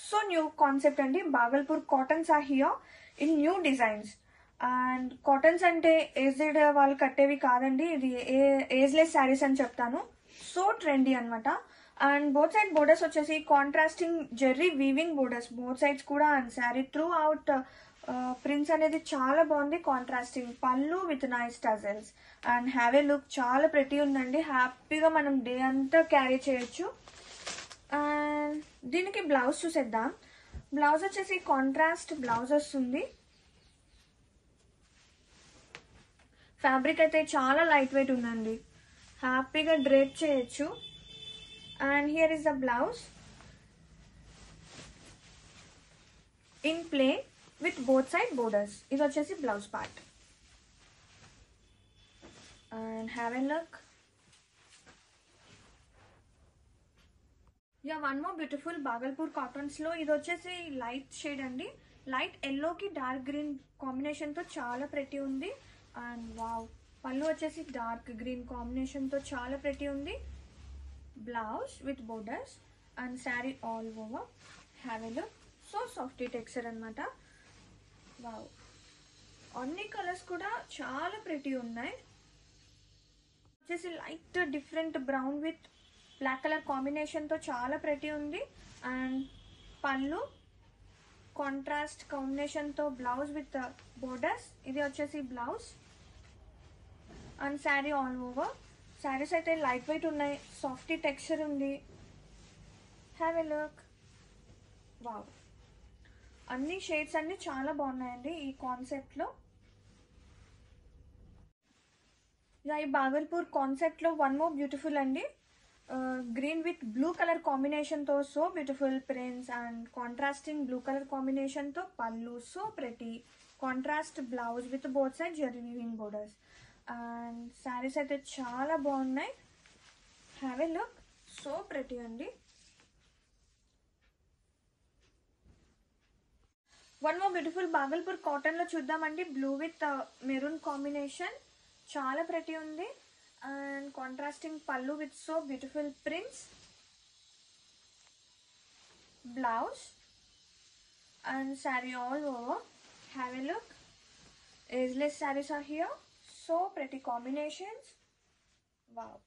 So new concept అండి. Bhagalpur cottons are here in new designs. And cottons అంటే aged వాళ్ళు కట్టేవి కాదండి, ఇది ఏజ్లెస్ శారీస్ అని చెప్తాను. సో ట్రెండీ అనమాట. అండ్ బోత్ సైడ్ బోర్డర్స్ వచ్చేసి contrasting zari weaving borders both sides కూడా. And sari throughout prints అనేది చాలా బాగుంది. Contrasting pallu with nice tassels. And have a look, చాలా ప్రెటీ ఉందండి. హ్యాపీగా మనం డే అంతా క్యారీ చేయొచ్చు. అండ్ దీనికి బ్లౌజ్ చూసేద్దాం. బ్లౌజ్ వచ్చేసి కాంట్రాస్ట్ బ్లౌజ్ వస్తుంది. ఫ్యాబ్రిక్ అయితే చాలా లైట్ వెయిట్ ఉందండి, హ్యాపీగా డ్రేప్ చేయొచ్చు. And here is the blouse in plane with both side borders. ఇది వచ్చేసి blouse part. And have a look. Yeah, one more beautiful Bhagalpur cottons లో ఇది వచ్చేసి లైట్ షేడ్ అండి. లైట్ ఎల్లో కి డార్క్ గ్రీన్ కాంబినేషన్ తో చాలా ప్రెటీ ఉంది. అండ్ వావ్, పళ్ళు వచ్చేసి డార్క్ గ్రీన్ కాంబినేషన్ తో చాలా ప్రెటీ ఉంది. Blouse with borders and sari all over. Have a look. So softy texture అనమాట. వావ్, అన్ని కలర్స్ కూడా చాలా ప్రెటీ ఉన్నాయి. వచ్చేసి light different brown with black colour combination తో చాలా ప్రెటీ ఉంది. అండ్ పళ్ళు కాంట్రాస్ట్ కాంబినేషన్ తో బ్లౌజ్ విత్ బోర్డర్స్. ఇది వచ్చేసి blouse and sari all over. Saris అయితే లైట్ వెయిట్ ఉన్నాయి, సాఫ్టీ టెక్స్చర్ ఉంది. Have a look. వావ్, అన్ని షేడ్స్ అన్ని చాలా బాగున్నాయండి ఈ కాన్సెప్ట్ లో. ఈ బాగల్పూర్ కాన్సెప్ట్ లో వన్ మోర్ బ్యూటిఫుల్ అండి. Green with blue colour combination తో so beautiful prints. And contrasting blue colour combination తో pallu so pretty. Contrast blouse with both side zari weaving borders. And saris అయితే చాలా బాగున్నాయి. Have a look. So pretty అండి. One more beautiful Bhagalpur cotton లో చూద్దామండి. Blue with maroon combination చాలా pretty ఉంది. And contrasting pallu with so beautiful prints. Blouse and sari all over. Have a look. Ageless saris are here. So pretty combinations. Wow.